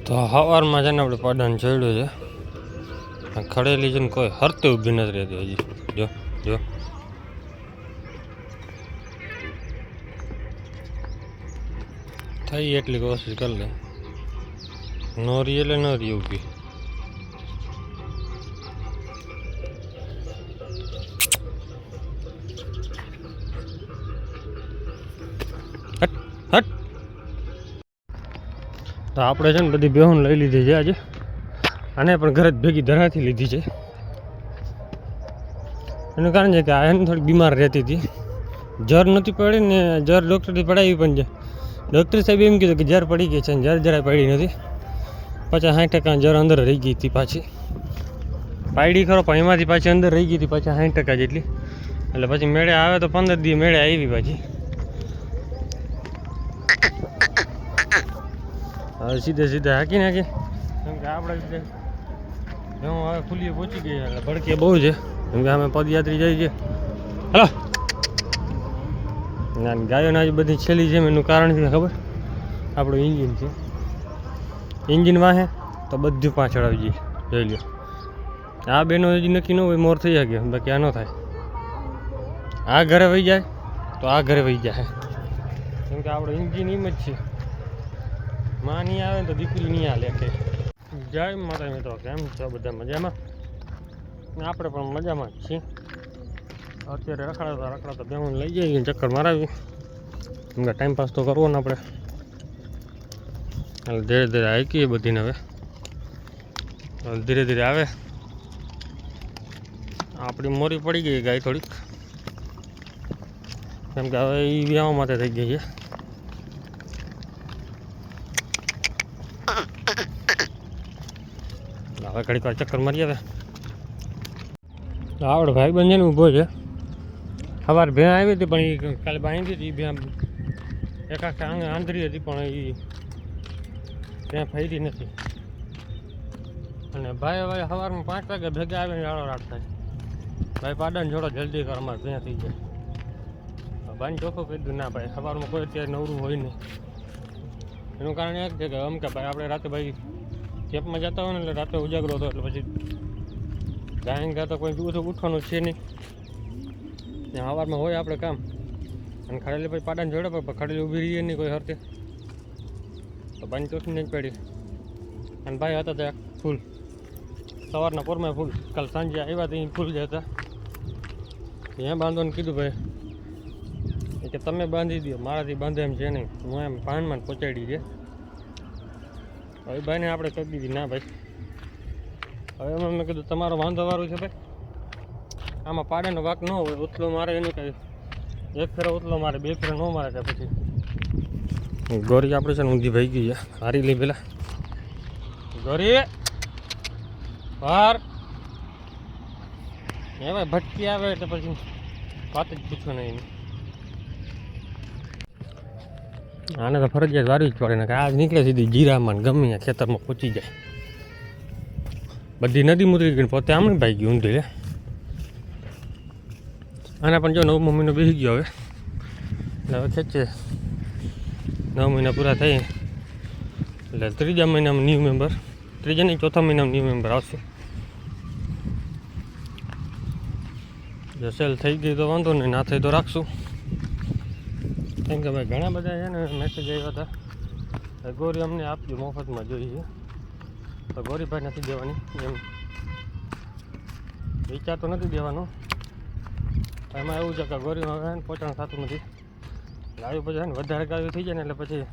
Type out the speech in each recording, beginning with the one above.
તો સવારમાં છે ને આપણે પાડાને ચડ્યું છે, ખડેલી છે ને કોઈ હરતે ઊભી નથી રહેતી હજી. જો જો થઈ એટલી કોશિશ કરી લે, નોરી એટલે નોરી ઊભી. હટ તો આપણે છે ને બધી બેહુન લઈ લીધી છે આજે, આને પણ ઘરે જ ભેગી ધરાથી લીધી છે. એનું કારણ છે કે આ એને થોડીક બીમાર રહેતી હતી, જર નથી પડી ને, જર ડૉક્ટરથી પડાવી પણ છે. ડૉક્ટર સાહેબ એમ કીધું કે જર પડી ગઈ છે ને જર જરાય પડી નથી. 50-60% જર અંદર રહી ગઈ હતી, પાછી પાડી ખરો પણ એમાંથી પાછી અંદર રહી ગઈ હતી 50-60% જેટલી. એટલે પછી મેળે આવે તો 15 દી મેળે આવી પાછી. હવે સીધે હાકી નાખી, કેમ કે આપણે રીતે હું હવે ખુલ્લી પહોંચી ગઈ એટલે ભડકે બહુ છે, કેમ કે અમે પદયાત્રી જાય છે. હલો ના ગાયોને આજે બધી છેલ્લી છે, એનું કારણ છે ખબર? આપણું ઇન્જિન છે. ઇન્જિન વાહે તો બધું પાછળ આવી જાય, જોઈ લો. આ બેનો હજી નક્કી ન હોય મોર થઈ શકે, બાકી આ ન થાય. આ ઘરે વહી જાય તો આ ઘરે વહી જાય, કેમ કે આપણું ઇન્જિન એમ જ છે. માં નહીં આવે ને તો દીકરી નહીં હાલે કે. જય માતા મિત્રો, કેમ છો બધા? મજામાં? આપણે પણ મજામાં જ છીએ. અત્યારે રખડાતા બેહું લઈ જઈએ, ચક્કર મારાવી, કેમ કે ટાઈમપાસ તો કરવો ને આપણે. એટલે ધીરે ધીરે હાકીએ બધીને. હવે ધીરે ધીરે આવે. આપણી મોરી પડી ગઈ ગાય થોડીક, કેમ કે હવે એ વ્યાવ માટે થઈ ગઈ છે. હવે ઘડીક વાર ચક્કર મારી આવે. આવડે ભાઈ બંધ છે ને ઊભો છે. સવારે ભેં આવી હતી પણ એ કાલે બાંધી હતી. ભેં એક આખા આંધળી હતી પણ એ ત્યાં ફરી નથી. અને ભાઈ હવે સવારમાં 5 વાગે ભેગા આવીને રાડો રાડ થાય, ભાઈ પાડાને જોડો જલ્દી કર, અમારે ભેં થઈ જાય. ભાઈને ચોખ્ખું કીધું ના ભાઈ સવારમાં કોઈ અત્યારે નવરું હોય નહીં. એનું કારણ એ જ છે કે કે ભાઈ આપણે રાતે ભાઈ કેપમાં જતા હોય ને એટલે રાતે ઉજાગરો હતો, એટલે પછી ગાયન ગાતા કોઈ ઉઠવાનું છે નહીં. સવારમાં હોય આપણે કામ, અને ખડેલી પછી પાડાને જોડે પણ ખડેલી ઊભી રહીએ નહીં કોઈ હરતે, તો ભાઈને ચોખ્ખી નહીં પડી. અને ભાઈ હતા ત્યાં ફૂલ, સવારના પોરમાં ફૂલ, કાલ સાંજે આવ્યા તો ફૂલ જ હતા. ત્યાં બાંધવાનું કીધું ભાઈ કે તમે બાંધી દો, મારાથી બાંધે એમ છે નહીં, હું એમ પાનમાં પહોંચાડી છે. હવે ભાઈને આપણે કહી દીધી ના ભાઈ. હવે એમાં મેં કીધું તમારો વાંધોવાળું છે ભાઈ, આમાં પાડાનો વાક ન હોય. ઉથલો મારે એનું કંઈ, એક ફેરો ઉથલો મારે, 2 ફેરો ન મારે કે પછી. ગોરી આપણે છે ને ઊંધી ભાઈ ગઈ છે, હારી લઈ પેલા ગોરી બહાર. એ ભાઈ ભટકી આવે એટલે પછી વાત જ પૂછો નહીં. આને તો ફરજિયાત વારવી જ પડે ને, કે આજ નીકળે સીધી જીરામાં ગમે ત્યાં ખેતરમાં પહોંચી જાય. બધી નદી મુતરી ગઈ, પોતે આમ ભાઈ ગયું ઊંધી લે. આને પણ જો 9મો મહિનો બેસી ગયો હવે, એટલે હવે ખેંચે 9 મહિના પૂરા થઈ એટલે 3જા મહિનામાં ન્યૂ મેમ્બર, 3જા નહીં 4થા મહિનામાં ન્યૂ મેમ્બર આવશે. જો સેલ થઈ ગઈ તો વાંધો નહીં, ના થઈ તો રાખશું. કેમ કે ભાઈ ઘણા બધા છે ને મેસેજ આવ્યા હતા, ગોરી અમને આપજો મફતમાં જોઈએ, તો ગોરીભાઈ નથી દેવાની. એમ વિચાર તો નથી દેવાનો, એમાં એવું છે કે ગોરીમાં પોચાણ થતું નથી. ગાયો પછી છે ને વધારે ગાયો થઈ જાય ને એટલે પછી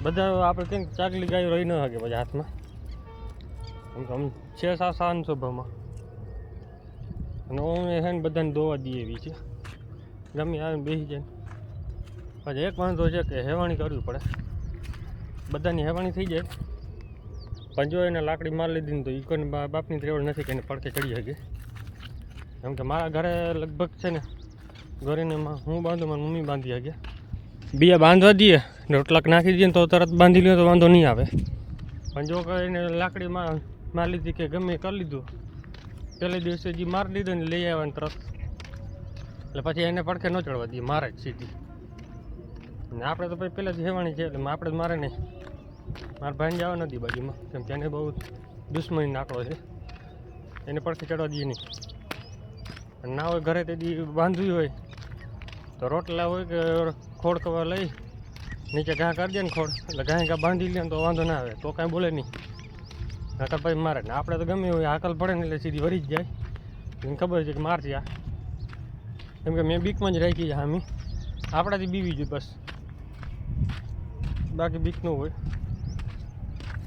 બધા આપણે કેમ ચાકલી ગાયો રહી ન શકે પછી હાથમાં. કેમ કે આમ 6-7 સ્વભાવમાં, અને હું છે ને બધાને દોવા દઈએ એવી છે, ગમે આવીને બેસી જાય. પછી એક વાંધો છે કે હેવાણી કરવી પડે, બધાની હેવાણી થઈ જાય. પણ જો એને લાકડી મારી લીધી ને તો એ કોઈને બાપની ત્રેવડ નથી કે એને પડકે ચડી શકે. કેમ કે મારા ઘરે લગભગ છે ને ગોરીને હું બાંધું, મારી મમ્મી બાંધી શકે. બીજા બાંધવા દઈએ ને રોટલાક નાખી દઈએ ને તો તરત બાંધી લે તો વાંધો નહીં આવે. પણ જો કરીને લાકડી મારી લીધી કે ગમે કરી લીધું, પહેલે દિવસે જે મારી લીધો ને લઈ આવ્યા ને તરત, એટલે પછી એને પડખે ન ચડવા દઈએ, મારે જ સીધી. ને આપણે તો ભાઈ પહેલાં જ હેવાણી છે એટલે આપણે જ મારે નહીં. મારા ભાઈને જવા નથી બાજુમાં, કેમ કે એને બહુ દુશ્મની નાખવો છે, એને પડખે ચડવા દઈએ નહીં. અને ના હોય ઘરે તેથી બાંધવી હોય તો રોટલા હોય કે ખોડ કવા લઈ નીચે ઘા કરી દે ને ખોડ, એટલે ઘા બાંધી લે ને તો વાંધો ના આવે, તો કાંઈ બોલે નહીં. નકર પછી મારે ને આપણે તો ગમે હોય હાકલ પડે ને એટલે સીધી વળી જ જાય. એને ખબર છે કે મારશે આ, કેમ કે મેં બીકમાં જ રાખી છે હામી, આપણાથી બીવી જોઈએ બસ, બાકી બીક ન હોય.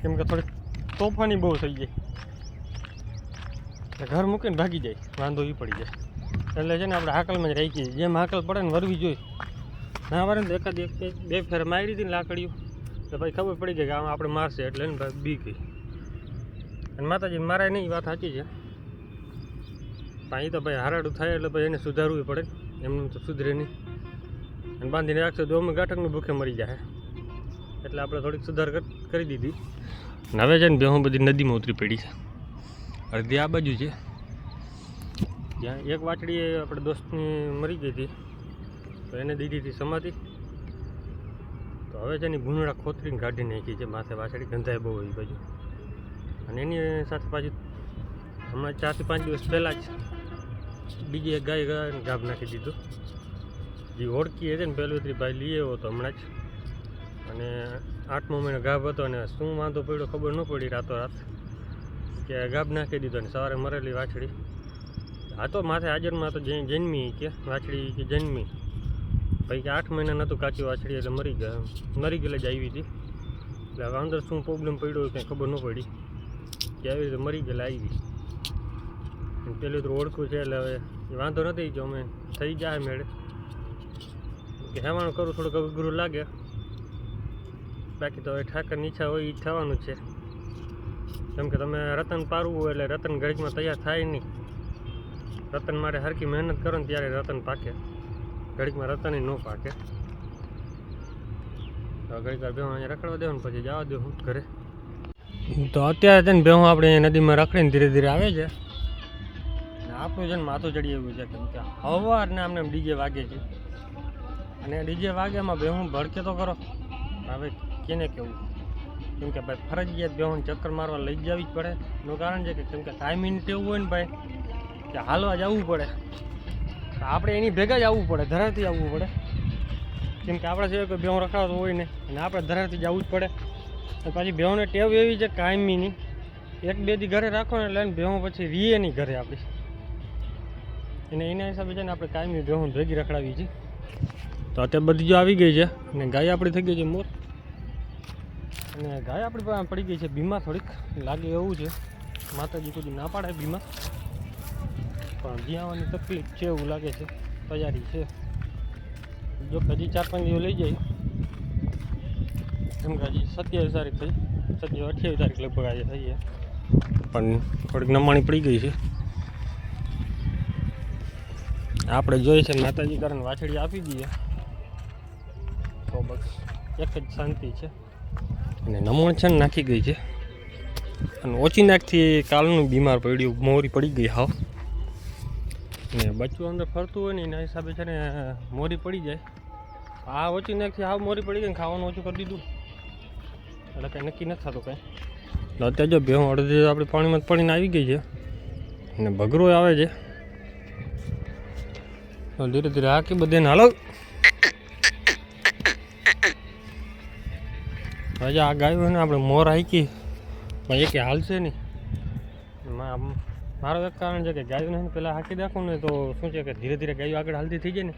કેમ કે થોડીક તોફાની બહુ થઈ જાય, ઘર મૂકીને ભાગી જાય, વાંધો એ પડી જાય. એટલે છે ને આપણે હાકલમાં જ રાખીએ, જેમ હાકલ પડે ને વરવી જોઈએ. ના વરે ને તો એકાદ બે ફેર મારી હતી ને લાકડીઓ તો ભાઈ ખબર પડી ગઈ કે આમાં આપણે મારશે, એટલે ને ભાઈ બી ગઈ. અને માતાજી મારાય નહીં, વાત સાચી છે. પણ એ તો ભાઈ હારાડું થાય એટલે ભાઈ એને સુધારવું પડે, એમનું તો સુધરે નહીં. અને બાંધીને રાખશે તો અમે ગાંઠકનું ભૂખે મરી જાય, એટલે આપણે થોડીક સુધાર કરી દીધી. અને હવે છે ને બેહું બધી નદીમાં ઉતરી પડી છે, અડધી આ બાજુ છે. જ્યાં એક વાછડી આપણે દોસ્તની મરી ગઈ હતી તો એને દીધી હતી સમાધિ, તો હવે છે ને ભૂંગળા ખોતરીને કાઢી નાખી છે માથે. વાછડી ગંધાય બહુ એ બાજુ. અને એની સાથે પાછી હમણાં 4 થી 5 દિવસ પહેલાં જ બીજી એક ગાય ગાભ નાખી દીધું. જે ઓળખી છે ને પહેલું ભાઈ લઈ આવ્યો હતો હમણાં જ, અને 8મો મહિનો ગાભ હતો. અને શું વાંધો પડ્યો ખબર ન પડી રાતોરાત, કે ગાભ નાખી દીધો ને સવારે મરેલી વાછડી. આ તો માથે હાજરમાં તો જન્મી કે વાછડી કે જન્મી, ભાઈ કે 8 મહિના નહોતું કાચી વાછડી, એટલે મરી ગયેલા જ આવી હતી. એટલે હવે અંદર શું પ્રોબ્લેમ પડ્યો કંઈ ખબર ન પડી, કે આવી રીતે મરી ગયેલા આવી. પેલું તો ઓળખું છે એટલે હવે વાંધો નથી, જો અમે થઈ જાય મેળે. કે હેવાનું કરું થોડુંક અઘરું લાગે, બાકી તો હવે ઠાકરની ઈચ્છા હોય એ થવાનું જ છે. કેમ કે તમે રતન પારવું હોય એટલે રતન ઘડીકમાં તૈયાર થાય નહીં. રતન માટે હરખી મહેનત કરો ને ત્યારે રતન પાકે, ઘડીકમાં રતન ન પાકે. તો ઘડીક વાર બેહું અહીંયા રખડવા દેવું ને પછી જવા દેવું ઘરે. તો અત્યારે છે ને બેહું આપણે નદીમાં રખડીને ધીરે ધીરે આવે છે. આપણું છે ને માથું ચડી આવ્યું છે, કેમ કે સવારને આમને ડીજે વાગે છે. અને ડીજે વાગ્યામાં બેહું ભડકે તો કરો, હવે કેને કેવું. કેમ કે ભાઈ ફરજિયાત બેહું ચક્કર મારવા લઈ જવી જ પડે. એનું કારણ છે કે કેમ કે ટાઈમિંગ એવું હોય ને ભાઈ કે હાલવા જવું પડે, તો આપણે એની ભેગા જ આવવું પડે, ધરાથી આવવું પડે. કેમ કે આપણા સિવાય કોઈ બેહું રખાવતો હોય ને, અને આપણે ધરાથી જ આવવું જ પડે. અને પાછી બેહુંને ટેવ એવી છે કાયમીની, 1-2 દી ઘરે રાખો ને એટલે બેહું પછી રીએ નહીં ઘરે આપણી. અને એના હિસાબે છે ને આપણે કાયમી બેહું ભેગી રખડાવી છે. તો અત્યારે બધી જો આવી ગઈ છે, અને ગાય આપણી થઈ ગઈ છે મોર. અને ગાય આપણી પડી ગઈ છે બીમાર, થોડીક લાગે એવું છે. માતાજી કોઈ ના પાડે બીમાર, પણ જ્યાં આવવાની તકલીફ છે એવું લાગે છે, તૈયારી છે. જો હજી 4-5 દિવસ લઈ જાય, કેમ કે હજી 27 તારીખ થઈ, 28 તારીખ લગભગ આજે થઈ છે, પણ થોડીક નમાણી પડી ગઈ છે. આપણે જોઈએ છે માતાજી કારણ વાછડી આપી દઈએ તો બસ એક જ શાંતિ છે. અને નમણ છે ને નાખી ગઈ છે, અને ઓછી નાખથી કાલનું બીમાર પડ્યું, મોરી પડી ગઈ હાવ. ને બચ્ચું અંદર ફરતું હોય ને એના હિસાબે છે ને મોરી પડી જાય. આ ઓછી નાખથી હાવ મોરી પડી ગઈ ને ખાવાનું ઓછું કરી દીધું, એટલે કંઈ નક્કી નથી થતું કંઈ. એટલે અત્યારે જો ભેહું અડધી આપણી પાણીમાં પડીને આવી ગઈ છે, અને ભગરો આવે છે. તો ધીરે ધીરે હાકી બધાને હાલો. હજી આ ગાયો ને આપણે મોર હાકી પણ એક હાલશે નહીં. મારો એક કારણ છે કે ગાયોને પહેલાં હાકી રાખું ને તો શું છે કે ધીરે ધીરે ગાયો આગળ હાલતી થઈ જાય ને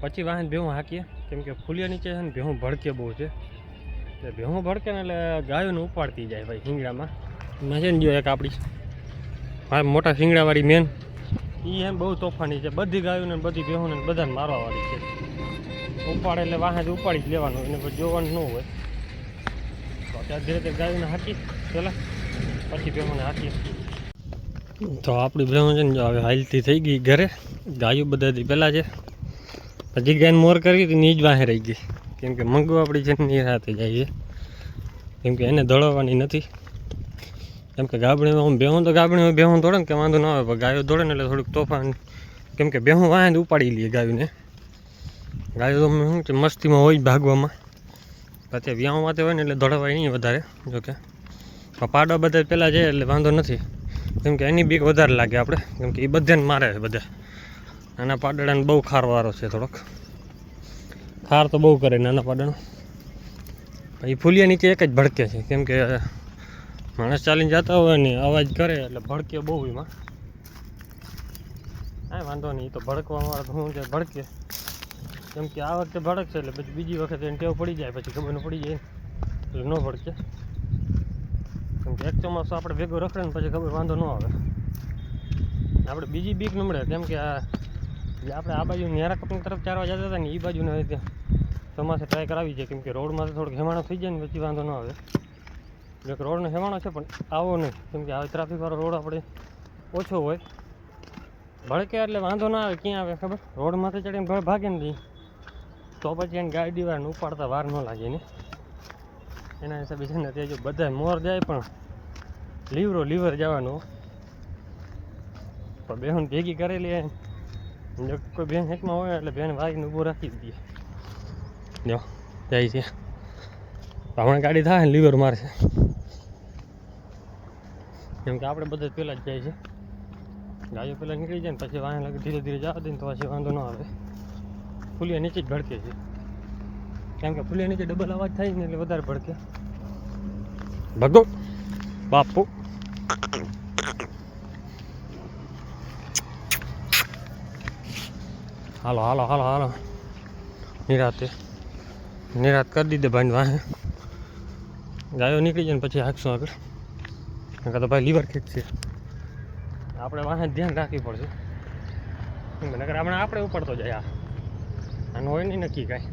પછી વાહન ભેહું હાકીએ. કેમ કે ફૂલિયા નીચે છે ને ભેહું ભડકે બહુ છે, એટલે ભેહું ભડકે ને એટલે ગાયોને ઉપાડતી જાય ભાઈ શીંગડામાં. એમાં છે ને જો એક આપણી હા મોટા શીંગડાવાળી મેન એ એમ બહુ તોફાની છે. બધી ગાયોને બધી ભેહુંને બધાને મારવાવાળી છે. ઉપાડે એટલે વાહન ઉપાડી જ લેવાનું, એને પછી જોવાનું ન હોય. તો અત્યારે ધીરે ધીરે ગાયોને હાકી પહેલાં, પછી ભેહુંને હાકી. તો આપણી ભેહું છે ને જો હવે હાલતી થઈ ગઈ ઘરે. ગાયો બધાથી પહેલાં છે, પછી ગાયને મોર કરી હતી ની જ વાહે રહી ગઈ. કેમ કે મંગુ આપણી છે ને એ સાથે જાય છે, કેમ કે એને દોડવાની નથી. કેમ કે ગાબડીમાં હું બેહું તો ગાબડીમાં બેહું દોડે ને કે વાંધો ના આવે, પણ ગાયો દોડે ને એટલે થોડુંક તોફાન. કેમ કે બેહું વાહે ઉપાડી લઈએ ગાયોને. ગાયો તો શું છે મસ્તીમાં હોય ભાગવામાં, અત્યારે વ્યાવમાં હોય ને એટલે દોડવાય નહીં વધારે જોકે પાડો બધા પહેલાં જાય એટલે વાંધો નથી, કેમ કે એની બીક વધારે લાગે આપણે, કેમ કે એ બધાને મારે છે બધા. નાના પાડડાને બહુ ખારવાળો છે થોડોક, ખાર તો બહુ કરે નાના પાડાનો. એ ફૂલિયા નીચે એક જ ભડકે છે, કેમ કે માણસ ચાલીને જતા હોય ને અવાજ કરે એટલે ભડકે બહુ એમાં. કાંઈ વાંધો નહીં, એ તો ભડકવાવાળા તો શું છે ભડકે, કેમ કે આ વખતે ભડકશે એટલે પછી બીજી વખતે એને ટેવ પડી જાય, પછી ખબર ન પડી જાય એટલે ન ભડકે. કેમ કે એક ચોમાસો આપણે ભેગો રખડે ને પછી ખબર વાંધો ન આવે. આપણે બીજી બીક ન મળે, કેમ કે આપણે આ બાજુ નેરા કંપની તરફ ચારવા જતા હતા ને એ બાજુને હવે ત્યાં ચોમાસે ટ્રાય કરાવી છે, કેમ કે રોડમાં તો થોડોક હેમાણો થઈ જાય ને પછી વાંધો ન આવે. જો કે રોડનો હેમાણો છે પણ આવો નહીં, કેમ કે આ ટ્રાફિકવાળો રોડ આપણે ઓછો હોય. ભડકે એટલે વાંધો ના આવે, ક્યાં આવે ખબર, રોડમાંથી ચડીને ભાગે ને તો પછી એને ગાડીવાળાને ઉપાડતા વાર ન લાગે ને. એના હિસાબે છે ને ત્યાં જો બધા મોર જાય પણ લીવર જવાનું. પણ બેન ભેગી કરેલી જો કોઈ બેન હેકમાં હોય એટલે બેન વાગીને ઊભો રાખી દઈએ. જો જાય છે હમણાં ગાડી થાય ને લીવર મારશે, કેમ કે આપણે બધા પહેલાં જ જાય છે. ગાડીઓ પહેલાં નીકળી જાય ને પછી વાહન લાગે ધીરે ધીરે જવા દે ને તો પછી વાંધો ન આવે. ફૂલિયા નીચે જ ભડકે છે, કેમ કે ફૂલિયા નીચે ડબલ અવાજ થાય ને એટલે વધારે ભડકે. ભગો બાપુ હાલો હાલો હાલો હાલો, નિરાત કરી દીધે ભાઈ વાહે. ગાયો નીકળી જાય ને પછી હાંકશું આગળ, તો ભાઈ લીવર ખેંચશે. આપણે વાહન ધ્યાન રાખવી પડશે, નકર આપણે ઉપાડતો જાય. આનું હોય નહીં નક્કી કાંઈ.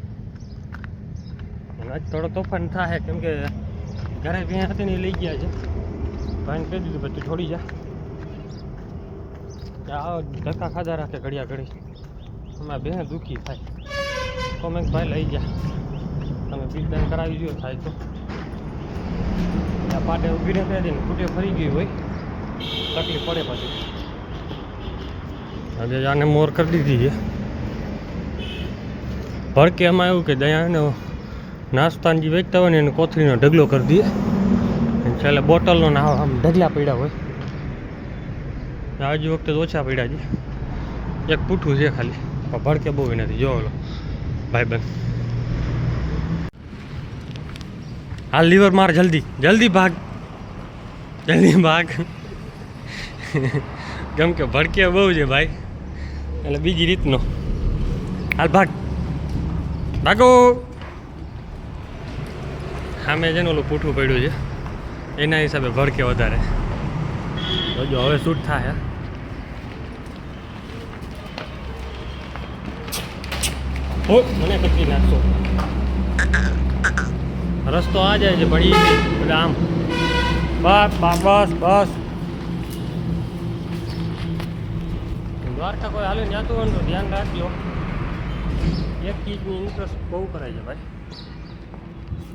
આજ થોડો તોફાન થાય, કેમ કે ઘરે ત્યાં હતી ને એ લઈ ગયા છે. ભાઈને કહી દીધું પછી છોડી જા, ધક્કા ખાધા રાખે ઘડિયા ઘડી. અમારા બેન દુઃખી થાય તો મેં ભાઈ લઈ જા, તમે બિલ બેન કરાવી દો થાય તો. આ પાટે ઊભી રહે ને ખૂટે ફરી ગઈ હોય તકલીફ પડે પછી. હવે આને મોર કરી દીધી છે. ભડકે એમાં એવું કે દયાને નાસ્તાને જે વેચતા હોય ને એને કોથળીનો ઢગલો કરી દઈએ, છેલ્લે બોટલનો ને આમ ઢગલા પડ્યા હોય. આજુ વખતે ઓછા પડ્યા છે, એક પૂઠું છે ખાલી, પણ ભડકે બહુ નથી. જો ઓલો ભાઈ બંધ હાલ લીવર માર, જલ્દી જલ્દી ભાગ, જલ્દી ભાગ. કેમ કે ભડકે બહુ છે ભાઈ, એટલે બીજી રીતનો. હાલ ભાગ, ભાગો. સામે છે ને ઓલું પૂઠું પડ્યું છે, એના હિસાબે ભડકે વધારે. જો હવે શૂટ થાય. ઓ મને કચી નાખશો, રસ્તો આ જાય છે પણ એ બધા આમ બસ બસ બસ. દ્વારકા કોઈ હાલે જાતું હોય ને તો ધ્યાન રાખજો, એક ચીજની ઇન્ટરેસ્ટ બહુ કરાય છે ભાઈ.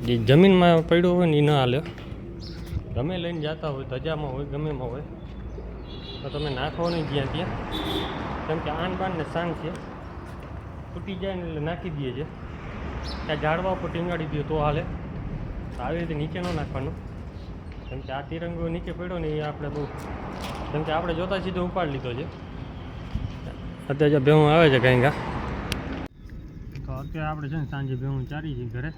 જે જમીનમાં પડ્યું હોય ને એ ન હાલે. ગમે લઈને જતા હોય, ધજામાં હોય, ગમેમાં હોય તો તમે નાખો નહીં જ્યાં ત્યાં, કેમ કે આન બાન ને શાન છે, તૂટી જાય ને એટલે નાખી દઈએ છે. ત્યાં ઝાડવા ઉપર ટીંગાડી દઈએ તો હાલે. આવી રીતે નીચે ન નાખવાનું, કેમ કે આ તિરંગો નીચે પડ્યો ને એ આપણે બહુ, કેમ કે આપણે જોતા સીધો ઉપાડી લીધો છે. અત્યારે જો ભેહું આવે છે કંઈ તો અત્યારે આપણે છે ને સાંજે ભેહું ચારી છે ઘરે.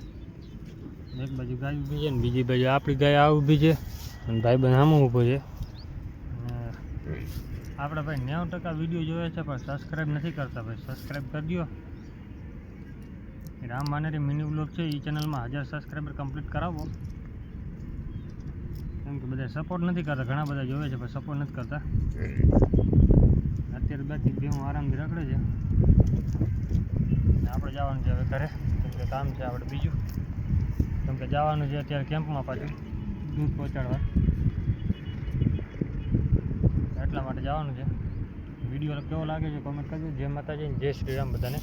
એક બાજુ ગાય ઊભી છે ને બીજી બાજુ આપણી ગાય આ ઊભી છે અને ભાઈબંધ આમાં ઊભો છે. આપણે ભાઈ 90% વિડીયો જોયો છે પણ સબસ્ક્રાઈબ નથી કરતા. ભાઈ સબસ્ક્રાઈબ કરી દો. રામ માનેરી મિની વ્લોગ છે એ ચેનલમાં 1000 સબસ્ક્રાઈબર કમ્પ્લીટ કરાવો, કેમ કે બધા સપોર્ટ નથી કરતા. ઘણા બધા જોવે છે પણ સપોર્ટ નથી કરતા. અત્યારે બાકી ભેહું આરામથી રખડે છે. આપણે જવાનું છે હવે ઘરે, કેમ કે કામ છે આપણે બીજું, કેમ કે જવાનું છે અત્યારે કેમ્પમાં પાછું દૂધ પહોંચાડવા, એટલા માટે જવાનું છે. વિડીયો કેવો લાગે છે કોમેન્ટ કરજો. જય માતાજી, જય શ્રી રામ બધાને.